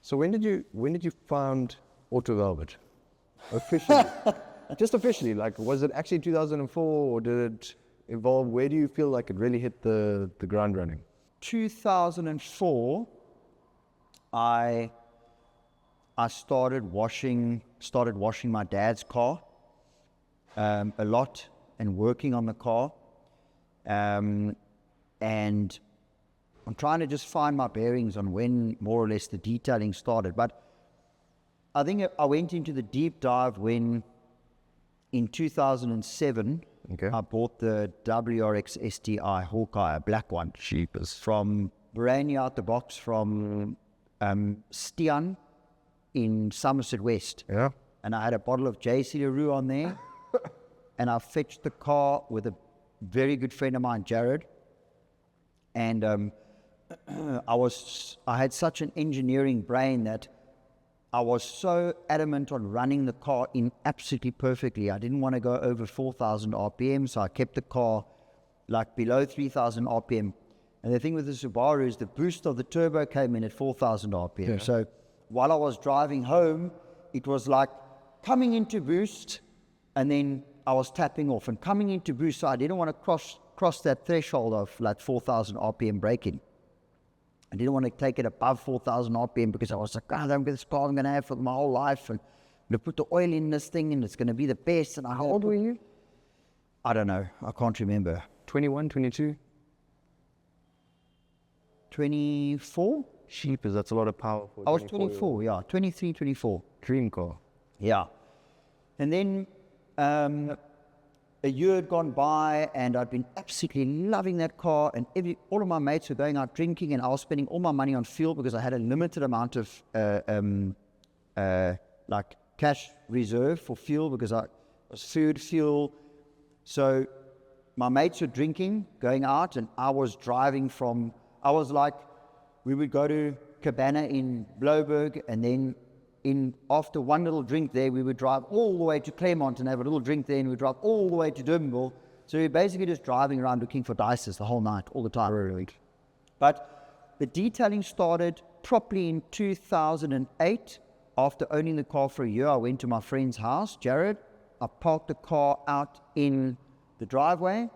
So when did you found Auto Velvet? Officially. Just officially, like, was it actually 2004 or did it evolve? Where do you feel like it really hit the ground running? 2004, I started washing my dad's car a lot and working on the car. And I'm trying to just find my bearings on when more or less the detailing started. But I think I went into the deep dive when in 2007, Okay. I bought the WRX STI Hawkeye, a black one. Cheapest. From brand new out the box from Stian in Somerset West. Yeah. And I had a bottle of JC LaRue on there. And I fetched the car with a very good friend of mine, Jared. And I had such an engineering brain that I was so adamant on running the car in absolutely perfectly. I didn't want to go over 4,000 RPM, so I kept the car like below 3,000 RPM. And the thing with the Subaru is the boost of the turbo came in at 4,000 RPM. Yeah. So while I was driving home, it was like coming into boost, and then I was tapping off and coming into boost. So I didn't want to cross that threshold of like 4,000 RPM braking. I didn't want to take it above 4,000 RPM because I was like, God, I'm this car I'm going to have for my whole life. And I'm going to put the oil in this thing and it's going to be the best. And How old were you? I don't know. I can't remember. 21, 22? 24? Cheapest, that's a lot of power for I was 24-year-old. 24, yeah. 23, 24. Dream car. Yeah. And then a year had gone by and I'd been absolutely loving that car, and all of my mates were going out drinking and I was spending all my money on fuel because I had a limited amount of like cash reserve for fuel because I was food, fuel. So my mates were drinking, going out, and I was driving we would go to Cabana in Bloberg, and then after one little drink there, we would drive all the way to Claremont and have a little drink there, and we'd drive all the way to Durbanville. So we were basically just driving around looking for dices the whole night, all the time. Really? But the detailing started properly in 2008. After owning the car for a year, I went to my friend's house, Jared. I parked the car out in the driveway,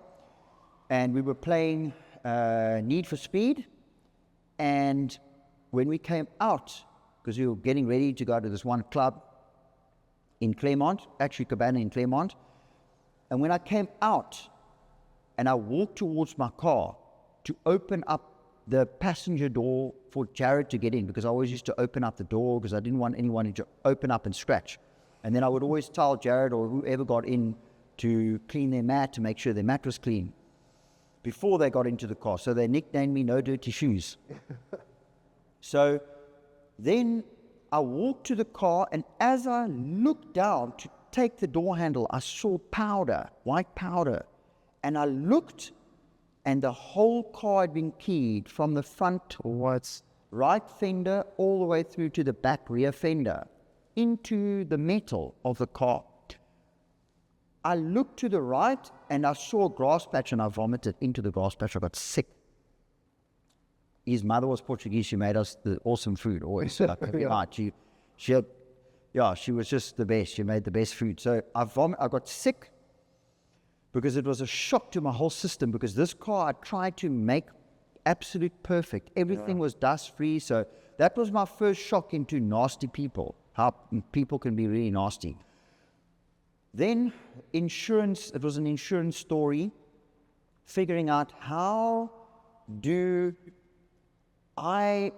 and we were playing Need for Speed. And when we came out, because we were getting ready to go to this one club in Claremont, actually Cabana in Claremont. And when I came out and I walked towards my car to open up the passenger door for Jared to get in, because I always used to open up the door because I didn't want anyone to open up and scratch. And then I would always tell Jared or whoever got in to clean their mat, to make sure their mat was clean before they got into the car. So they nicknamed me No Dirty Shoes. So then I walked to the car, and as I looked down to take the door handle, I saw powder, white powder. And I looked, and the whole car had been keyed from the front right fender all the way through to the back rear fender into the metal of the car. I looked to the right, and I saw a grass patch, and I vomited into the grass patch. I got sick. His mother was Portuguese. She made us the awesome food always. Like every night. She was just the best. She made the best food. So I got sick because it was a shock to my whole system, because this car I tried to make absolute perfect. Everything was dust free. So that was my first shock into nasty people, how people can be really nasty. Then insurance, it was an insurance story, figuring out how do I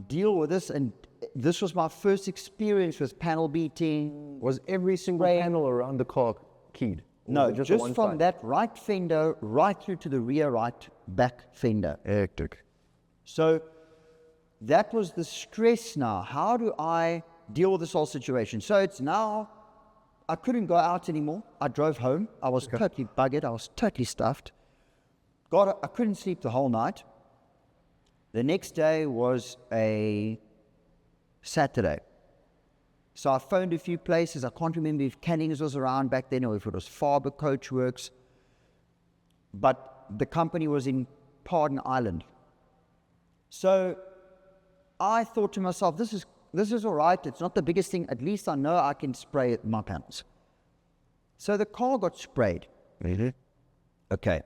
deal with this. And this was my first experience with panel beating. Was every single panel around the car keyed? Or No, was it just one from side? that right fender right through to the rear right back fender. Hectic. So that was the stress now. How do I deal with this whole situation? So it's now, I couldn't go out anymore. I drove home. I was totally buggered. I was totally stuffed. I couldn't sleep the whole night. The next day was a Saturday. So I phoned a few places. I can't remember if Cannings was around back then or if it was Faber Coachworks. But the company was in Pardon Island. So I thought to myself, this is all right. It's not the biggest thing. At least I know I can spray my panels. So the car got sprayed. Okay.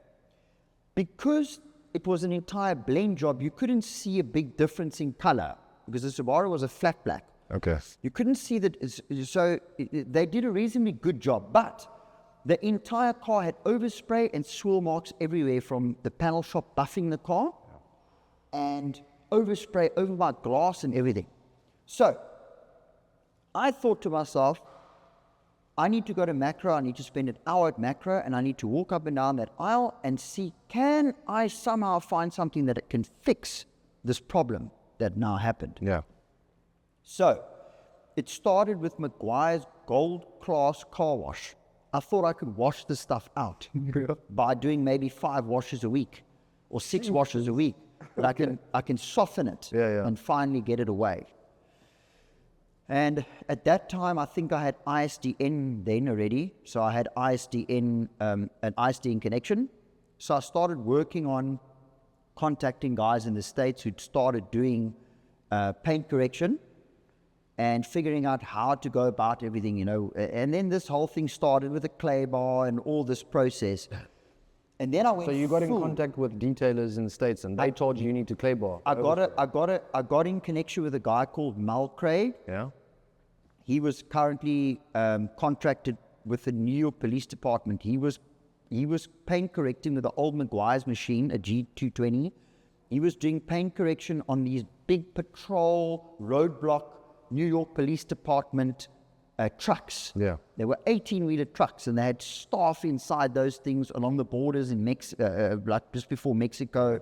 Because it was an entire blend job, you couldn't see a big difference in color because the Subaru was a flat black. Okay. You couldn't see that. So they did a reasonably good job, but the entire car had overspray and swirl marks everywhere from the panel shop buffing the car and overspray over my glass and everything. So I thought to myself, I need to go to Macro, I need to spend an hour at Macro, and I need to walk up and down that aisle and see, can I somehow find something that can fix this problem that now happened? Yeah. So it started with McGuire's Gold Class Car Wash. I thought I could wash this stuff out by doing maybe 5 washes a week or 6 washes a week. But I can soften it and finally get it away. And at that time, I think I had ISDN then already. So I had ISDN, an ISDN connection. So I started working on contacting guys in the States who'd started doing paint correction and figuring out how to go about everything, you know. And then this whole thing started with a clay bar and all this process. And then I went. So you got in contact with detailers in the States, and they told you need to clay bar. I got in connection with a guy called Mal Craig. Yeah. He was currently contracted with the New York Police Department. He was paint correcting with the old McGuire's machine, a G220. He was doing paint correction on these big patrol roadblock New York Police Department trucks. Yeah. They were 18-wheeler trucks, and they had staff inside those things along the borders in like just before Mexico.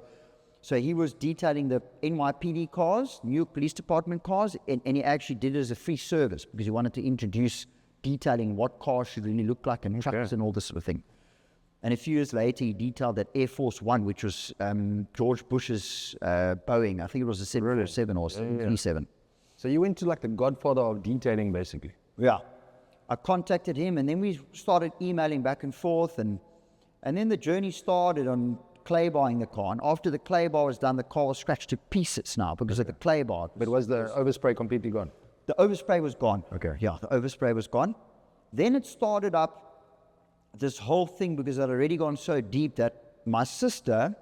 So he was detailing the NYPD cars, New York Police Department cars, and he actually did it as a free service because he wanted to introduce detailing what cars should really look like and trucks and all this sort of thing. And a few years later, he detailed that Air Force One, which was George Bush's Boeing. I think it was a 747 or 737. So you went to like the godfather of detailing, basically. Yeah. I contacted him, and then we started emailing back and forth, and then the journey started on clay barring the car. And after the clay bar was done, the car was scratched to pieces now because of the clay bar. But was the overspray completely gone? The overspray was gone. Okay. Yeah, the overspray was gone. Then it started up this whole thing because I'd already gone so deep that my sister,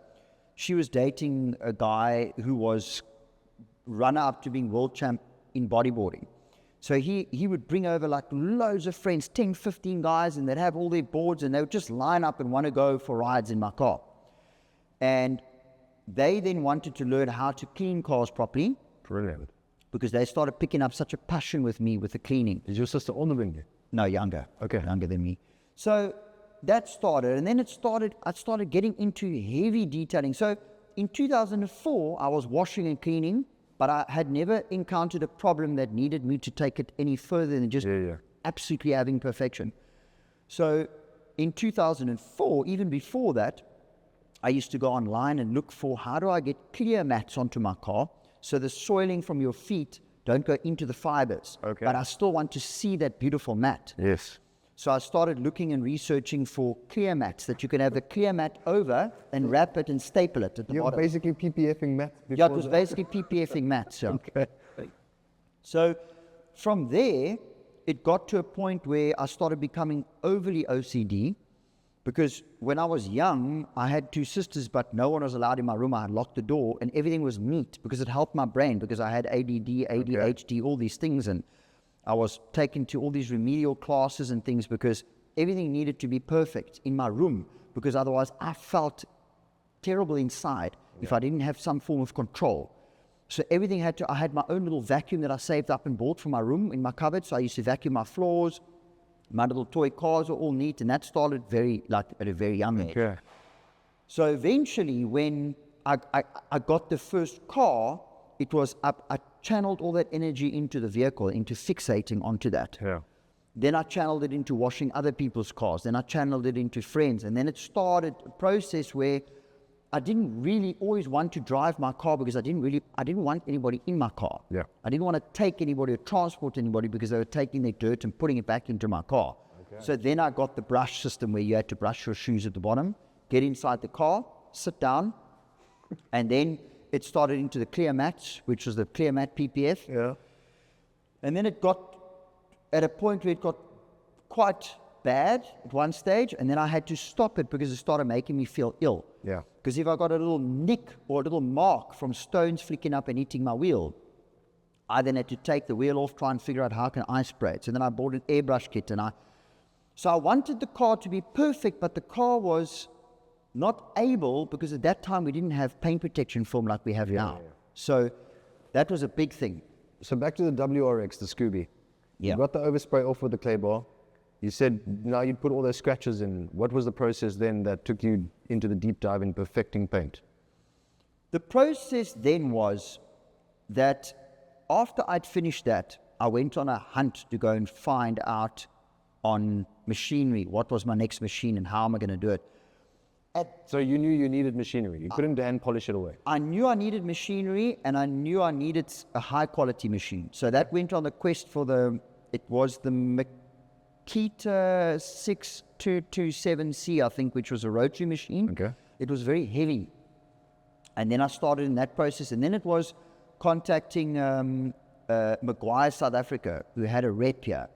she was dating a guy who was runner-up to being world champ in bodyboarding. So he would bring over like loads of friends, 10, 15 guys, and they'd have all their boards, and they would just line up and want to go for rides in my car. And they then wanted to learn how to clean cars properly. Brilliant. Because they started picking up such a passion with me with the cleaning. Is your sister older than you? No, younger. Okay. Younger than me. So that started, and then I started getting into heavy detailing. So in 2004, I was washing and cleaning, but I had never encountered a problem that needed me to take it any further than just absolutely having perfection. So in 2004, even before that, I used to go online and look for how do I get clear mats onto my car so the soiling from your feet don't go into the fibers. Okay. But I still want to see that beautiful mat. Yes. So I started looking and researching for clear mats that you can have the clear mat over and wrap it and staple it at the You're bottom. basically PPFing mats. Yeah, it was basically PPFing mats. Yeah. Okay. So from there, it got to a point where I started becoming overly OCD because when I was young, I had 2 sisters, but no one was allowed in my room. I had locked the door and everything was neat because it helped my brain because I had ADD, ADHD, all these things. And I was taken to all these remedial classes and things because everything needed to be perfect in my room because otherwise I felt terrible inside if I didn't have some form of control. So everything I had my own little vacuum that I saved up and bought for my room in my cupboard. So I used to vacuum my floors. My little toy cars were all neat, and that started at a very young age. Okay. So eventually, when I got the first car, it was I channeled all that energy into the vehicle, into fixating onto that. Yeah. Then I channeled it into washing other people's cars. Then I channeled it into friends. And then it started a process where I didn't really always want to drive my car because I didn't want anybody in my car. Yeah. I didn't want to take anybody or transport anybody because they were taking their dirt and putting it back into my car. Okay. So then I got the brush system where you had to brush your shoes at the bottom, get inside the car, sit down, and then it started into the clear mats, which was the clear mat PPF. Yeah. And then it got at a point where it got quite bad at one stage, and then I had to stop it because it started making me feel ill. Yeah. Because if I got a little nick or a little mark from stones flicking up and hitting my wheel, I then had to take the wheel off, try and figure out how can I spray it. So then I bought an airbrush kit, so I wanted the car to be perfect, but the car was not able, because at that time we didn't have paint protection film like we have now. Yeah. So that was a big thing. So back to the WRX, the Scooby. Yeah. You got the overspray off with the clay bar. You said now you'd put all those scratches in. What was the process then that took you into the deep dive in perfecting paint? The process then was that after I'd finished that, I went on a hunt to go and find out on machinery, what was my next machine and how am I going to do it. So you knew you needed machinery. You couldn't hand polish it away. I knew I needed machinery, and I knew I needed a high quality machine. So that went on the quest for the Makita 6227C, I think, which was a rotary machine. Okay. It was very heavy. And then I started in that process. And then it was contacting Maguire South Africa, who had a rep here.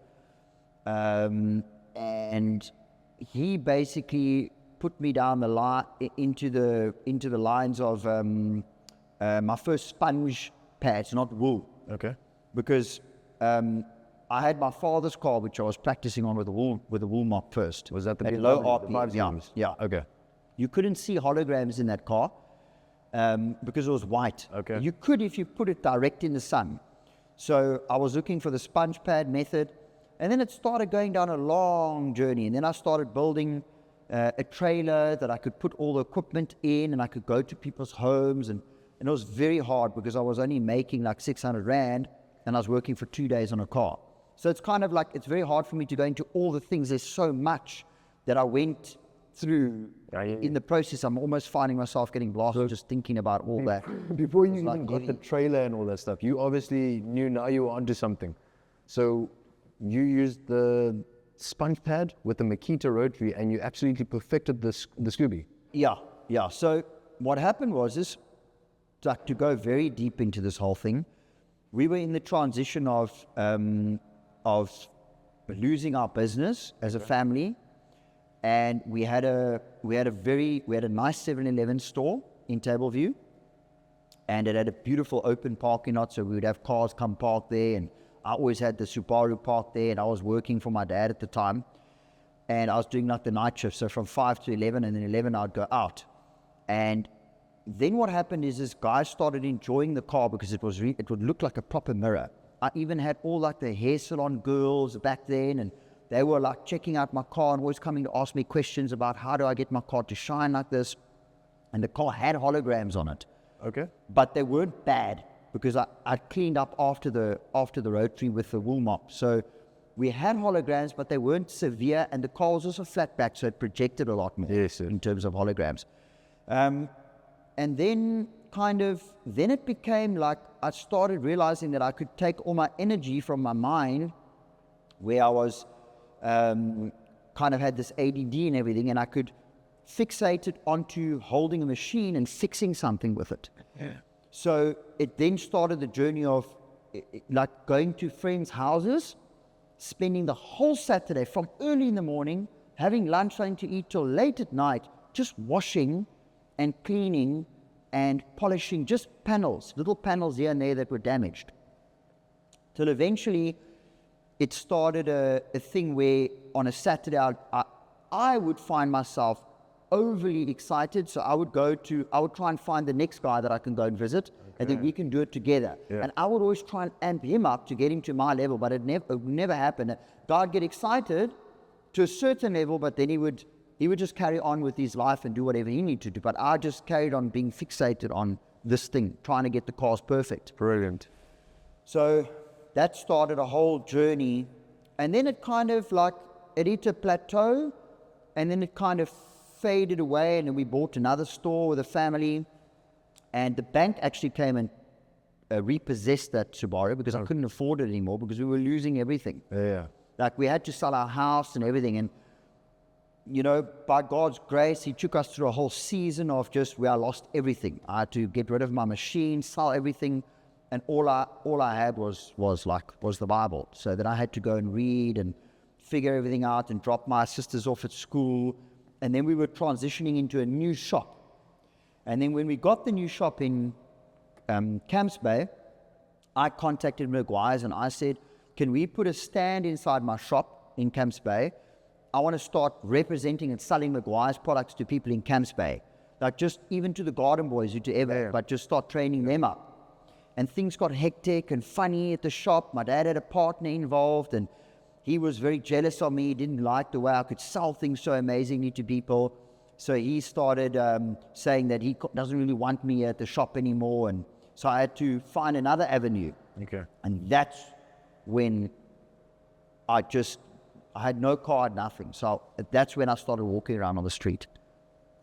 And he basically put me down the line into the lines of my first sponge pads, not wool. Okay. Because I had my father's car, which I was practicing on with the wool mop first. Was that the at BMW, low the RPM? Yeah, series? yeah. Okay. You couldn't see holograms in that car because it was white. Okay. You could if you put it direct in the sun. So I was looking for the sponge pad method, and then it started going down a long journey. And then I started building a trailer that I could put all the equipment in, and I could go to people's homes, and it was very hard because I was only making like 600 Rand, and I was working for 2 days on a car. So it's kind of like, it's very hard for me to go into all the things. There's so much that I went through in the process. I'm almost finding myself getting blasted just thinking about all that. Before you It's even like got the heavy. trailer and all that stuff, you obviously knew now you were onto something. So you used the sponge pad with the Makita rotary, and you absolutely perfected the Scooby. Yeah. So what happened was this, like, to go very deep into this whole thing, we were in the transition of losing our business as a family, and we had a nice 7-Eleven store in Tableview, and it had a beautiful open parking lot, so we would have cars come park there, and I always had the Subaru parked there, and I was working for my dad at the time, and I was doing like the night shift, so from 5 to 11, and then 11 I'd go out. And then what happened is this guy started enjoying the car because it would look like a proper mirror. I even had all like the hair salon girls back then, and they were like checking out my car and always coming to ask me questions about how do I get my car to shine like this. And the car had holograms on it. Okay. But they weren't bad because I cleaned up after the rotary with the wool mop. So we had holograms, but they weren't severe, and the car was also flat back, so it projected a lot more in terms of holograms. And then then it became like I started realizing that I could take all my energy from my mind, where I was kind of had this ADD and everything, and I could fixate it onto holding a machine and fixing something with it. Yeah. So it then started the journey of like going to friends' houses, spending the whole Saturday from early in the morning, having lunch, something to eat till late at night, just washing and cleaning and polishing just panels, little panels here and there that were damaged. Till eventually it started a thing where on a Saturday I would find myself overly excited, so I would try and find the next guy that I can go and visit, and then we can do it together. Yeah. And I would always try and amp him up to get him to my level, but it would never happen. I'd get excited to a certain level, but then he would just carry on with his life and do whatever he needed to do. But I just carried on being fixated on this thing, trying to get the cars perfect. Brilliant. So that started a whole journey, and then it kind of like it hit a plateau, and then it kind of faded away, and then we bought another store with a family, and the bank actually came and repossessed that Subaru because I couldn't afford it anymore because we were losing everything. Yeah. Like we had to sell our house and everything, and you know, by God's grace, he took us through a whole season of just where I lost everything. I had to get rid of my machine, sell everything, And all I had was the Bible. So then I had to go and read and figure everything out and drop my sisters off at school. And then we were transitioning into a new shop. And then when we got the new shop in Camps Bay, I contacted Maguire's and I said, can we put a stand inside my shop in Camps Bay? I want to start representing and selling Maguire's products to people in Camps Bay. Like just even to the garden boys, whoever, but just start training them up. And things got hectic and funny at the shop. My dad had a partner involved and he was very jealous of me. He didn't like the way I could sell things so amazingly to people. So he started saying that he doesn't really want me at the shop anymore. And so I had to find another avenue. Okay. And that's when I had no car, nothing. So that's when I started walking around on the street.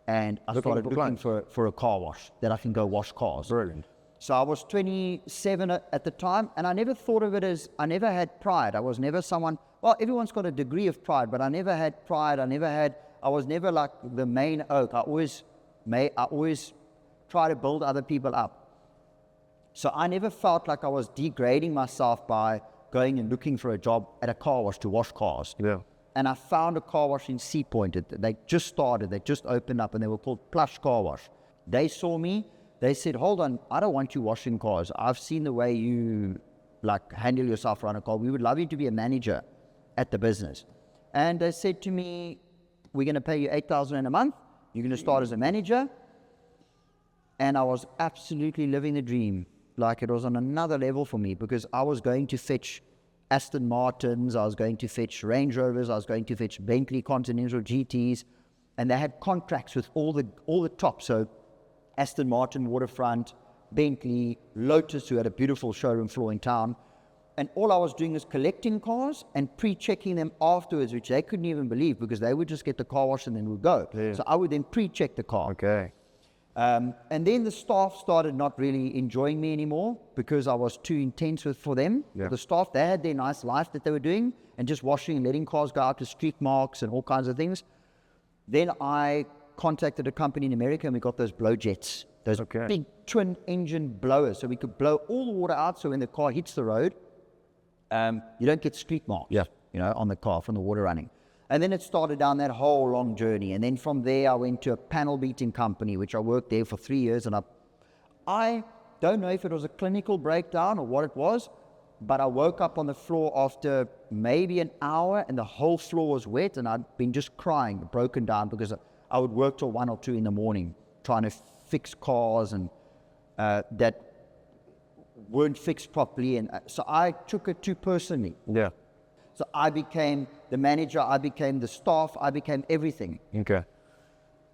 And I started looking for a car wash that I can go wash cars. Brilliant. So I was 27 at the time, and I never thought of it as, I never had pride. I was never someone, well, everyone's got a degree of pride, but I never had pride. I was never like the main oak. I always try to build other people up. So I never felt like I was degrading myself by going and looking for a job at a car wash to wash cars. Yeah. And I found a car wash in Sea Point. They just started, they just opened up, and they were called Plush Car Wash. They saw me. They said, hold on, I don't want you washing cars. I've seen the way you handle yourself around a car. We would love you to be a manager at the business. And they said to me, we're going to pay you 8,000 in a month. You're going to start as a manager. And I was absolutely living the dream. Like it was on another level for me because I was going to fetch Aston Martins, I was going to fetch Range Rovers, I was going to fetch Bentley Continental GTs. And they had contracts with all the top. So Aston Martin, Waterfront, Bentley, Lotus, who had a beautiful showroom floor in town. And all I was doing was collecting cars and pre-checking them afterwards, which they couldn't even believe because they would just get the car wash and then would go. Yeah. So I would then pre-check the car. Okay. And then the staff started not really enjoying me anymore because I was too intense for them. Yeah. The staff, they had their nice life that they were doing and just washing and letting cars go out to streak marks and all kinds of things. Then I contacted a company in America and we got those blow jets, those big twin engine blowers, so we could blow all the water out so when the car hits the road, you don't get street marks, on the car from the water running. And then it started down that whole long journey. And then from there, I went to a panel beating company, which I worked there for 3 years. And I don't know if it was a clinical breakdown or what it was, but I woke up on the floor after maybe an hour and the whole floor was wet. And I'd been just crying, broken down because I would work till 1 or 2 in the morning trying to fix cars and that weren't fixed properly. And so I took it too personally. Yeah. So I became the manager, I became the staff, I became everything. Okay.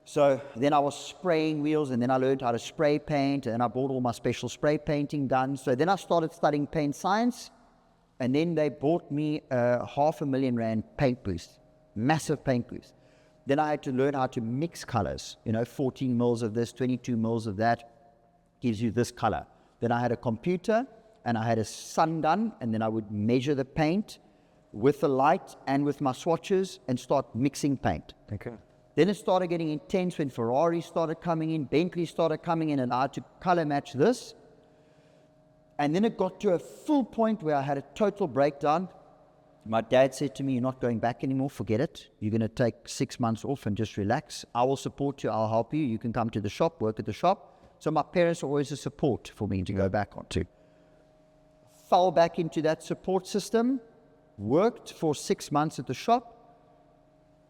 So then I was spraying wheels and then I learned how to spray paint and I bought all my special spray painting done. So then I started studying paint science and then they bought me a R500,000 paint booth, massive paint booth. Then I had to learn how to mix colors, 14 mils of this, 22 mils of that gives you this color. Then I had a computer and I had a sun gun and then I would measure the paint with the light and with my swatches and start mixing paint. Okay. Then it started getting intense when Ferrari started coming in, Bentley started coming in, and I had to color match this. And then it got to a full point where I had a total breakdown. My dad said to me, you're not going back anymore, forget it. You're going to take 6 months off and just relax. I will support you, I'll help you. You can come to the shop, work at the shop. So my parents were always a support for me to go back onto. Fell back into that support system. Worked for 6 months at the shop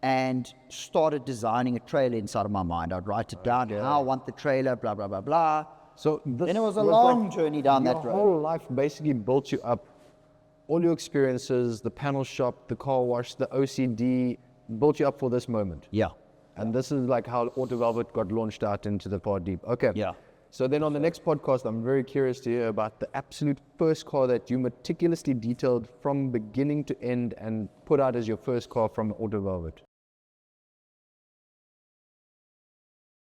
and started designing a trailer inside of my mind. I'd write it down, how I want the trailer, blah, blah, blah, blah. So then it was a long journey down that road. Your whole life basically built you up. All your experiences, the panel shop, the car wash, the OCD, built you up for this moment. Yeah. And this is like how Auto Velvet got launched out into the Pod Deep. Okay. Yeah. So then on the next podcast, I'm very curious to hear about the absolute first car that you meticulously detailed from beginning to end and put out as your first car from Auto Velvet.